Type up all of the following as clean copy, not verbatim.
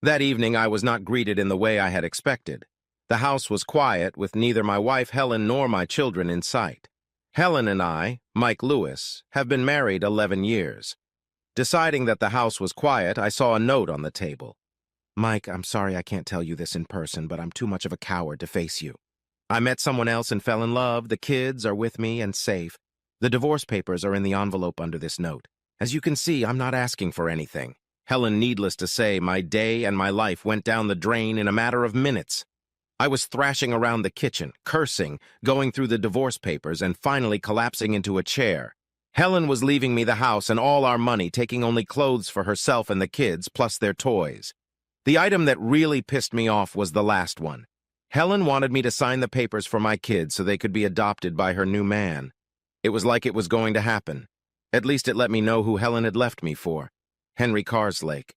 That evening, I was not greeted in the way I had expected. The house was quiet, with neither my wife Helen nor my children in sight. Helen and I, Mike Lewis, have been married 11 years. Deciding that the house was quiet, I saw a note on the table. "Mike, I'm sorry I can't tell you this in person, but I'm too much of a coward to face you. I met someone else and fell in love. The kids are with me and safe. The divorce papers are in the envelope under this note. As you can see, I'm not asking for anything." Helen, needless to say, my day and my life went down the drain in a matter of minutes. I was thrashing around the kitchen, cursing, going through the divorce papers, and finally collapsing into a chair. Helen was leaving me the house and all our money, taking only clothes for herself and the kids, plus their toys. The item that really pissed me off was the last one. Helen wanted me to sign the papers for my kids so they could be adopted by her new man. It was like it was going to happen. At least it let me know who Helen had left me for. Henry Carslake.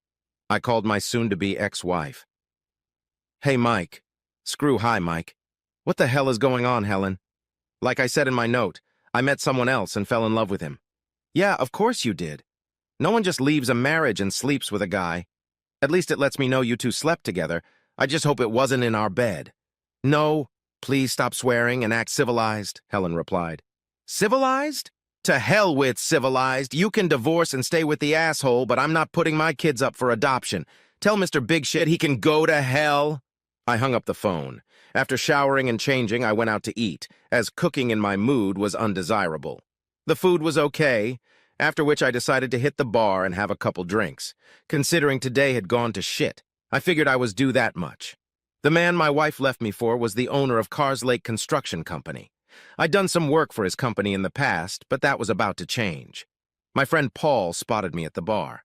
I called my soon-to-be ex-wife. "Hey, Mike." "Screw hi, Mike. What the hell is going on, Helen?" "Like I said in my note, I met someone else and fell in love with him." "Yeah, of course you did. No one just leaves a marriage and sleeps with a guy. At least it lets me know you two slept together. I just hope it wasn't in our bed." "No, please stop swearing and act civilized," Helen replied. "Civilized? To hell with civilized. You can divorce and stay with the asshole, but I'm not putting my kids up for adoption. Tell Mr. Big Shit he can go to hell." I hung up the phone. After showering and changing, I went out to eat, as cooking in my mood was undesirable. The food was okay, after which I decided to hit the bar and have a couple drinks. Considering today had gone to shit, I figured I was due that much. The man my wife left me for was the owner of Carslake Construction Company. I'd done some work for his company in the past, but that was about to change. My friend Paul spotted me at the bar.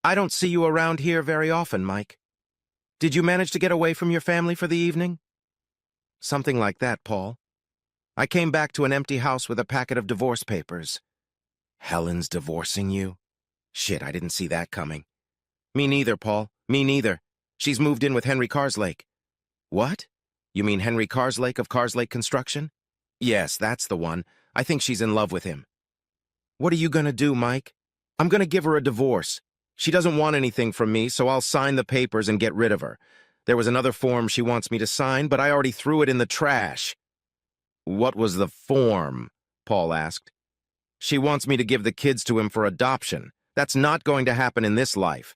"I don't see you around here very often, Mike. Did you manage to get away from your family for the evening?" "Something like that, Paul. I came back to an empty house with a packet of divorce papers." "Helen's divorcing you? Shit, I didn't see that coming." "Me neither, Paul. Me neither. She's moved in with Henry Carslake." "What? You mean Henry Carslake of Carslake Construction?" "Yes, that's the one. I think she's in love with him." "What are you gonna do, Mike?" "I'm gonna give her a divorce. She doesn't want anything from me, so I'll sign the papers and get rid of her. There was another form she wants me to sign, but I already threw it in the trash." "What was the form?" Paul asked. "She wants me to give the kids to him for adoption. That's not going to happen in this life."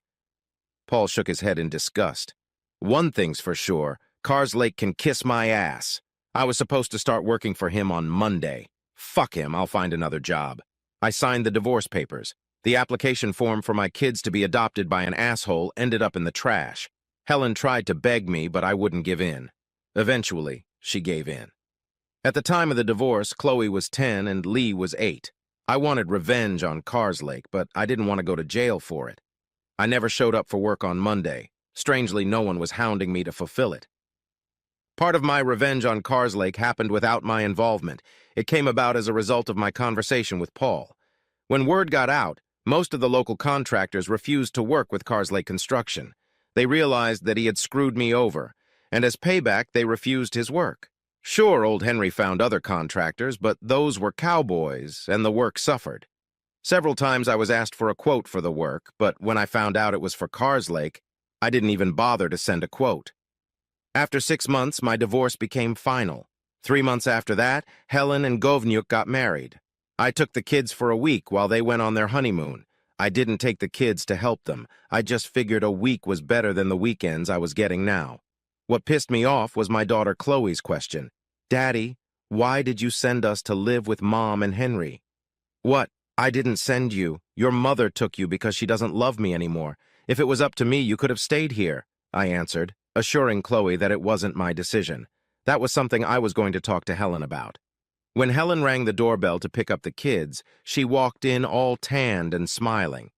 Paul shook his head in disgust. "One thing's for sure, Carslake can kiss my ass. I was supposed to start working for him on Monday. Fuck him, I'll find another job." I signed the divorce papers. The application form for my kids to be adopted by an asshole ended up in the trash. Helen tried to beg me, but I wouldn't give in. Eventually, she gave in. At the time of the divorce, Chloe was 10 and Lee was 8. I wanted revenge on Carslake, but I didn't want to go to jail for it. I never showed up for work on Monday. Strangely, no one was hounding me to fulfill it. Part of my revenge on Carslake happened without my involvement. It came about as a result of my conversation with Paul. When word got out, most of the local contractors refused to work with Carslake Construction. They realized that he had screwed me over, and as payback, they refused his work. Sure, old Henry found other contractors, but those were cowboys, and the work suffered. Several times I was asked for a quote for the work, but when I found out it was for Carslake, I didn't even bother to send a quote. After 6 months, my divorce became final. 3 months after that, Helen and Govnyuk got married. I took the kids for a week while they went on their honeymoon. I didn't take the kids to help them. I just figured a week was better than the weekends I was getting now. What pissed me off was my daughter Chloe's question. "Daddy, why did you send us to live with Mom and Henry?" "What? I didn't send you. Your mother took you because she doesn't love me anymore. If it was up to me, you could have stayed here," I answered, assuring Chloe that it wasn't my decision. That was something I was going to talk to Helen about. When Helen rang the doorbell to pick up the kids, she walked in all tanned and smiling.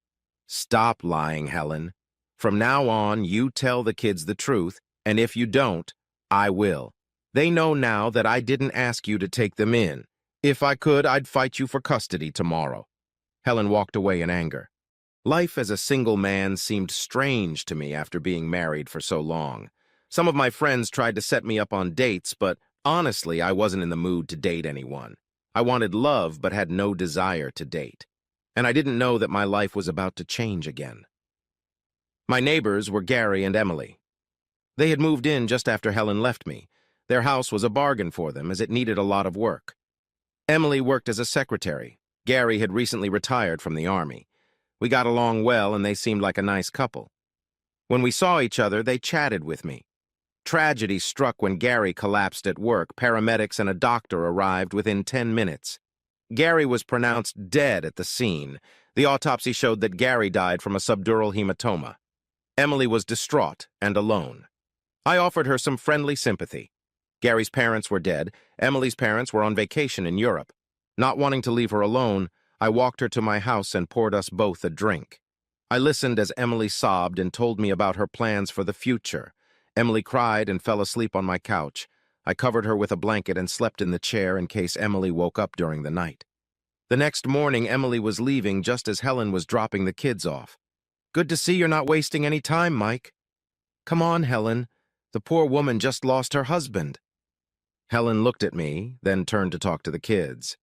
"Stop lying, Helen. From now on, you tell the kids the truth, and if you don't, I will. They know now that I didn't ask you to take them in. If I could, I'd fight you for custody tomorrow." Helen walked away in anger. Life as a single man seemed strange to me after being married for so long. Some of my friends tried to set me up on dates, but honestly, I wasn't in the mood to date anyone. I wanted love, but had no desire to date. And I didn't know that my life was about to change again. My neighbors were Gary and Emily. They had moved in just after Helen left me. Their house was a bargain for them as it needed a lot of work. Emily worked as a secretary. Gary had recently retired from the army. We got along well and they seemed like a nice couple. When we saw each other, they chatted with me. Tragedy struck when Gary collapsed at work. Paramedics and a doctor arrived within 10 minutes. Gary was pronounced dead at the scene. The autopsy showed that Gary died from a subdural hematoma. Emily was distraught and alone. I offered her some friendly sympathy. Gary's parents were dead. Emily's parents were on vacation in Europe. Not wanting to leave her alone, I walked her to my house and poured us both a drink. I listened as Emily sobbed and told me about her plans for the future. Emily cried and fell asleep on my couch. I covered her with a blanket and slept in the chair in case Emily woke up during the night. The next morning, Emily was leaving just as Helen was dropping the kids off. "Good to see you're not wasting any time, Mike." "Come on, Helen. The poor woman just lost her husband." Helen looked at me, then turned to talk to the kids.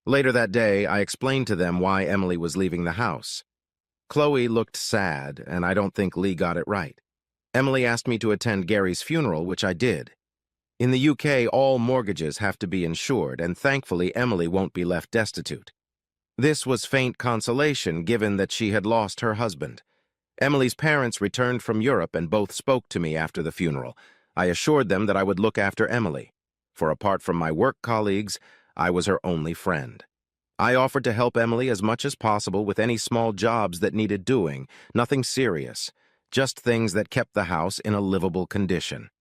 Later that day, I explained to them why Emily was leaving the house. Chloe looked sad, and I don't think Lee got it right. Emily asked me to attend Gary's funeral, which I did. In the UK, all mortgages have to be insured, and thankfully Emily won't be left destitute. This was faint consolation given that she had lost her husband. Emily's parents returned from Europe and both spoke to me after the funeral. I assured them that I would look after Emily, for apart from my work colleagues, I was her only friend. I offered to help Emily as much as possible with any small jobs that needed doing, nothing serious, just things that kept the house in a livable condition.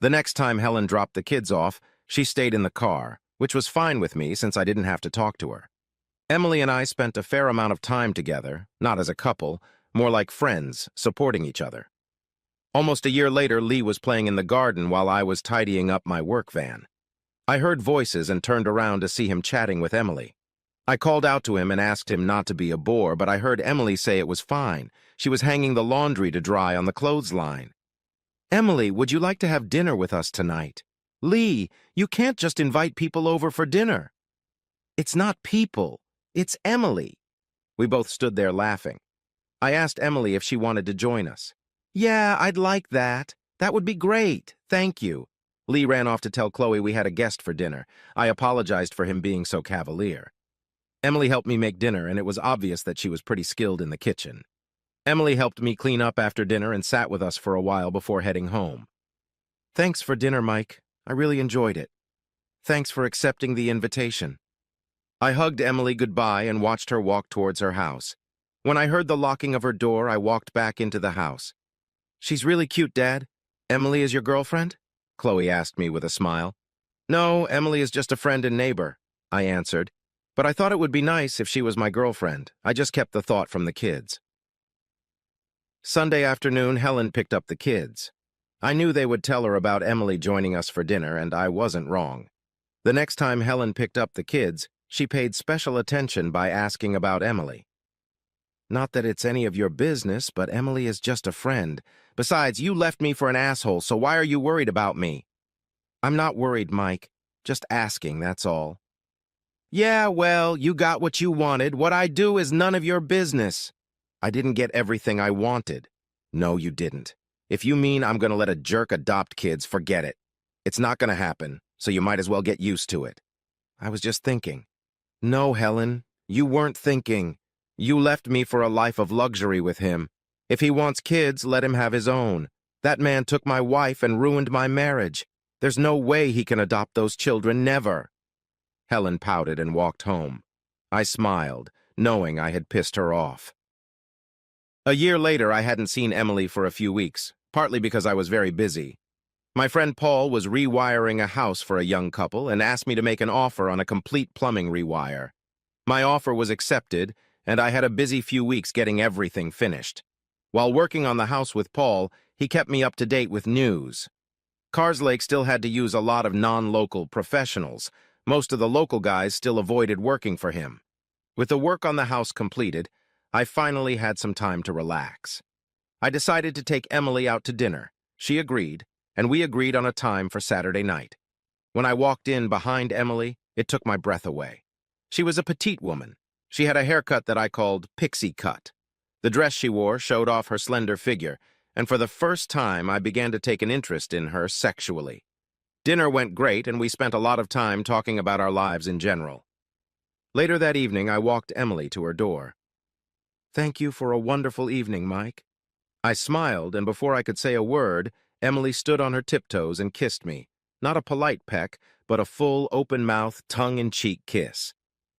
The next time Helen dropped the kids off, she stayed in the car, which was fine with me since I didn't have to talk to her. Emily and I spent a fair amount of time together, not as a couple, more like friends, supporting each other. Almost a year later, Lee was playing in the garden while I was tidying up my work van. I heard voices and turned around to see him chatting with Emily. I called out to him and asked him not to be a bore, but I heard Emily say it was fine. She was hanging the laundry to dry on the clothesline. "Emily, would you like to have dinner with us tonight?" "Lee, you can't just invite people over for dinner." "It's not people, it's Emily." We both stood there laughing. I asked Emily if she wanted to join us. "Yeah, I'd like that. That would be great. Thank you." Lee ran off to tell Chloe we had a guest for dinner. I apologized for him being so cavalier. Emily helped me make dinner, and it was obvious that she was pretty skilled in the kitchen. Emily helped me clean up after dinner and sat with us for a while before heading home. "Thanks for dinner, Mike. I really enjoyed it. Thanks for accepting the invitation." I hugged Emily goodbye and watched her walk towards her house. When I heard the locking of her door, I walked back into the house. "She's really cute, Dad. Emily is your girlfriend?" Chloe asked me with a smile. "No, Emily is just a friend and neighbor," I answered. "But I thought it would be nice if she was my girlfriend. I just kept the thought from the kids." Sunday afternoon, Helen picked up the kids. I knew they would tell her about Emily joining us for dinner, and I wasn't wrong. The next time Helen picked up the kids, she paid special attention by asking about Emily. "Not that it's any of your business, but Emily is just a friend. Besides, you left me for an asshole, so why are you worried about me?" "I'm not worried, Mike. Just asking, that's all." "Yeah, well, you got what you wanted. What I do is none of your business." "I didn't get everything I wanted." "No, you didn't. If you mean I'm going to let a jerk adopt kids, forget it. It's not going to happen, so you might as well get used to it." "I was just thinking." "No, Helen, you weren't thinking. You left me for a life of luxury with him. If he wants kids, let him have his own. That man took my wife and ruined my marriage. There's no way he can adopt those children, never." Helen pouted and walked home. I smiled, knowing I had pissed her off. A year later, I hadn't seen Emily for a few weeks, partly because I was very busy. My friend Paul was rewiring a house for a young couple and asked me to make an offer on a complete plumbing rewire. My offer was accepted, and I had a busy few weeks getting everything finished. While working on the house with Paul, he kept me up to date with news. Carslake still had to use a lot of non-local professionals. Most of the local guys still avoided working for him. With the work on the house completed, I finally had some time to relax. I decided to take Emily out to dinner. She agreed, and we agreed on a time for Saturday night. When I walked in behind Emily, it took my breath away. She was a petite woman. She had a haircut that I called pixie cut. The dress she wore showed off her slender figure, and for the first time I began to take an interest in her sexually. Dinner went great, and we spent a lot of time talking about our lives in general. Later that evening, I walked Emily to her door. "Thank you for a wonderful evening, Mike." I smiled, and before I could say a word, Emily stood on her tiptoes and kissed me. Not a polite peck, but a full, open-mouth, tongue-in-cheek kiss.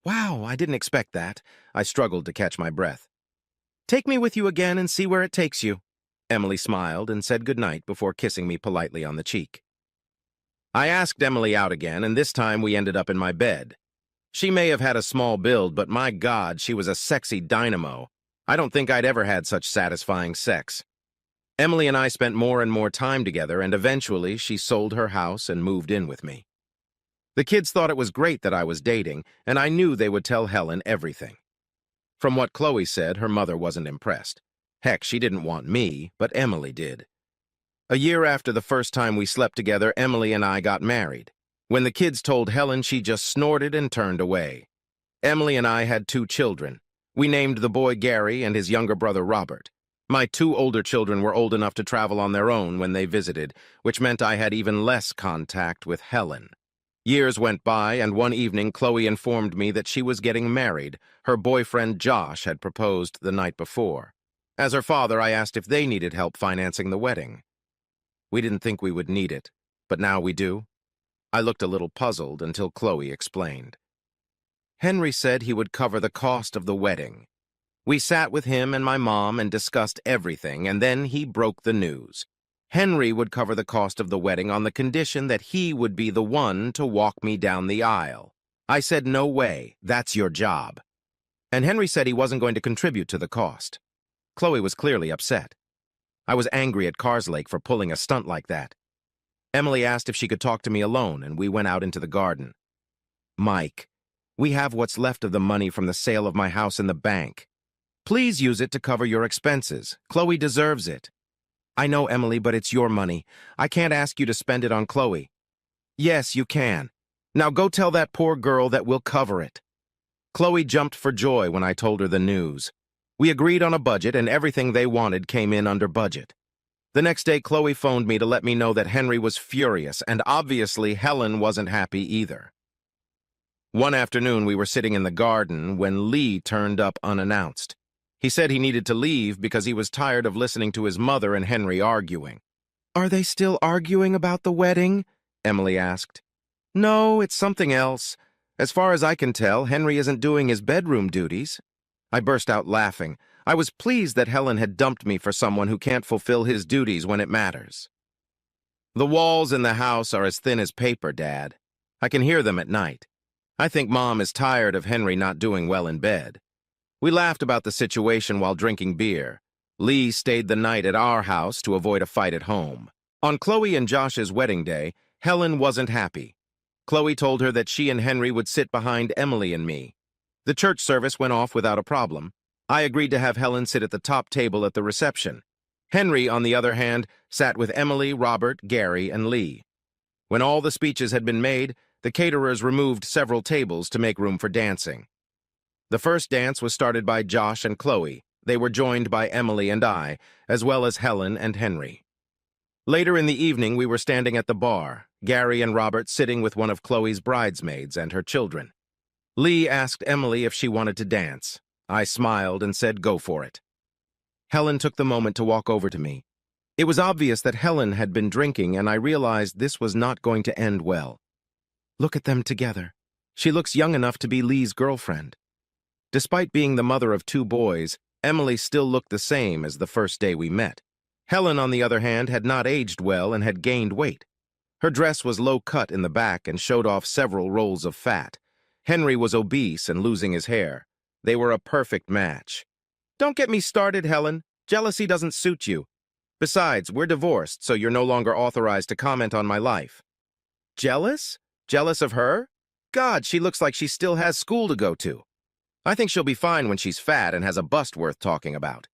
"Wow, I didn't expect that." I struggled to catch my breath. "Take me with you again and see where it takes you." Emily smiled and said goodnight before kissing me politely on the cheek. I asked Emily out again, and this time we ended up in my bed. She may have had a small build, but my God, she was a sexy dynamo. I don't think I'd ever had such satisfying sex. Emily and I spent more and more time together, and eventually she sold her house and moved in with me. The kids thought it was great that I was dating, and I knew they would tell Helen everything. From what Chloe said, her mother wasn't impressed. Heck, she didn't want me, but Emily did. A year after the first time we slept together, Emily and I got married. When the kids told Helen, she just snorted and turned away. Emily and I had 2 children. We named the boy Gary and his younger brother Robert. My 2 older children were old enough to travel on their own when they visited, which meant I had even less contact with Helen. Years went by, and one evening Chloe informed me that she was getting married. Her boyfriend Josh had proposed the night before. As her father, I asked if they needed help financing the wedding. We didn't think we would need it, but now we do. I looked a little puzzled until Chloe explained. Henry said he would cover the cost of the wedding. We sat with him and my mom and discussed everything, and then he broke the news. Henry would cover the cost of the wedding on the condition that he would be the one to walk me down the aisle. I said, "No way, that's your job." And Henry said he wasn't going to contribute to the cost. Chloe was clearly upset. I was angry at Carslake for pulling a stunt like that. Emily asked if she could talk to me alone, and we went out into the garden. "Mike, we have what's left of the money from the sale of my house in the bank. Please use it to cover your expenses. Chloe deserves it." "I know, Emily, but it's your money. I can't ask you to spend it on Chloe." "Yes, you can. Now go tell that poor girl that we'll cover it." Chloe jumped for joy when I told her the news. We agreed on a budget, and everything they wanted came in under budget. The next day, Chloe phoned me to let me know that Henry was furious, and obviously Helen wasn't happy either. One afternoon, we were sitting in the garden when Lee turned up unannounced. He said he needed to leave because he was tired of listening to his mother and Henry arguing. "Are they still arguing about the wedding?" Emily asked. "No, it's something else. As far as I can tell, Henry isn't doing his bedroom duties." I burst out laughing. I was pleased that Helen had dumped me for someone who can't fulfill his duties when it matters. "The walls in the house are as thin as paper, Dad. I can hear them at night. I think Mom is tired of Henry not doing well in bed." We laughed about the situation while drinking beer. Lee stayed the night at our house to avoid a fight at home. On Chloe and Josh's wedding day, Helen wasn't happy. Chloe told her that she and Henry would sit behind Emily and me. The church service went off without a problem. I agreed to have Helen sit at the top table at the reception. Henry, on the other hand, sat with Emily, Robert, Gary, and Lee. When all the speeches had been made, the caterers removed several tables to make room for dancing. The first dance was started by Josh and Chloe. They were joined by Emily and I, as well as Helen and Henry. Later in the evening, we were standing at the bar, Gary and Robert sitting with one of Chloe's bridesmaids and her children. Lee asked Emily if she wanted to dance. I smiled and said, "Go for it." Helen took the moment to walk over to me. It was obvious that Helen had been drinking, and I realized this was not going to end well. "Look at them together. She looks young enough to be Lee's girlfriend." Despite being the mother of 2 boys, Emily still looked the same as the first day we met. Helen, on the other hand, had not aged well and had gained weight. Her dress was low-cut in the back and showed off several rolls of fat. Henry was obese and losing his hair. They were a perfect match. "Don't get me started, Helen. Jealousy doesn't suit you. Besides, we're divorced, so you're no longer authorized to comment on my life." "Jealous? Jealous of her? God, she looks like she still has school to go to. I think she'll be fine when she's fat and has a bust worth talking about."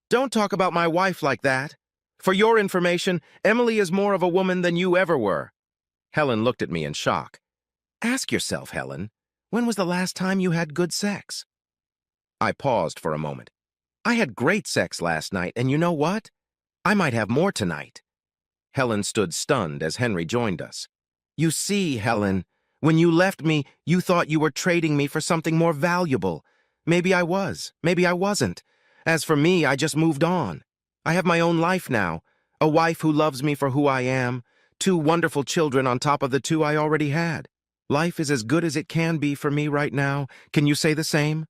"Don't talk about my wife like that. For your information, Emily is more of a woman than you ever were." Helen looked at me in shock. "Ask yourself, Helen, when was the last time you had good sex?" I paused for a moment. I had great sex last night, and you know what? I might have more tonight. Helen stood stunned as Henry joined us. You see, Helen, when you left me, you thought you were trading me for something more valuable. Maybe I was, maybe I wasn't. As for me, I just moved on. I have my own life now, a wife who loves me for who I am, 2 wonderful children on top of the 2 I already had. Life is as good as it can be for me right now. Can you say the same?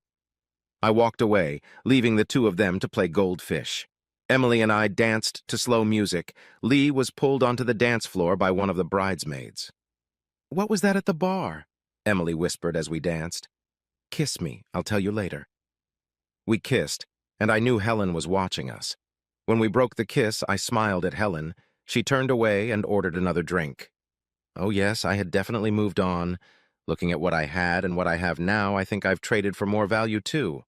I walked away, leaving the 2 of them to play goldfish. Emily and I danced to slow music. Lee was pulled onto the dance floor by one of the bridesmaids. What was that at the bar? Emily whispered as we danced. Kiss me, I'll tell you later. We kissed, and I knew Helen was watching us. When we broke the kiss, I smiled at Helen. She turned away and ordered another drink. Oh yes, I had definitely moved on. Looking at what I had and what I have now, I think I've traded for more value too.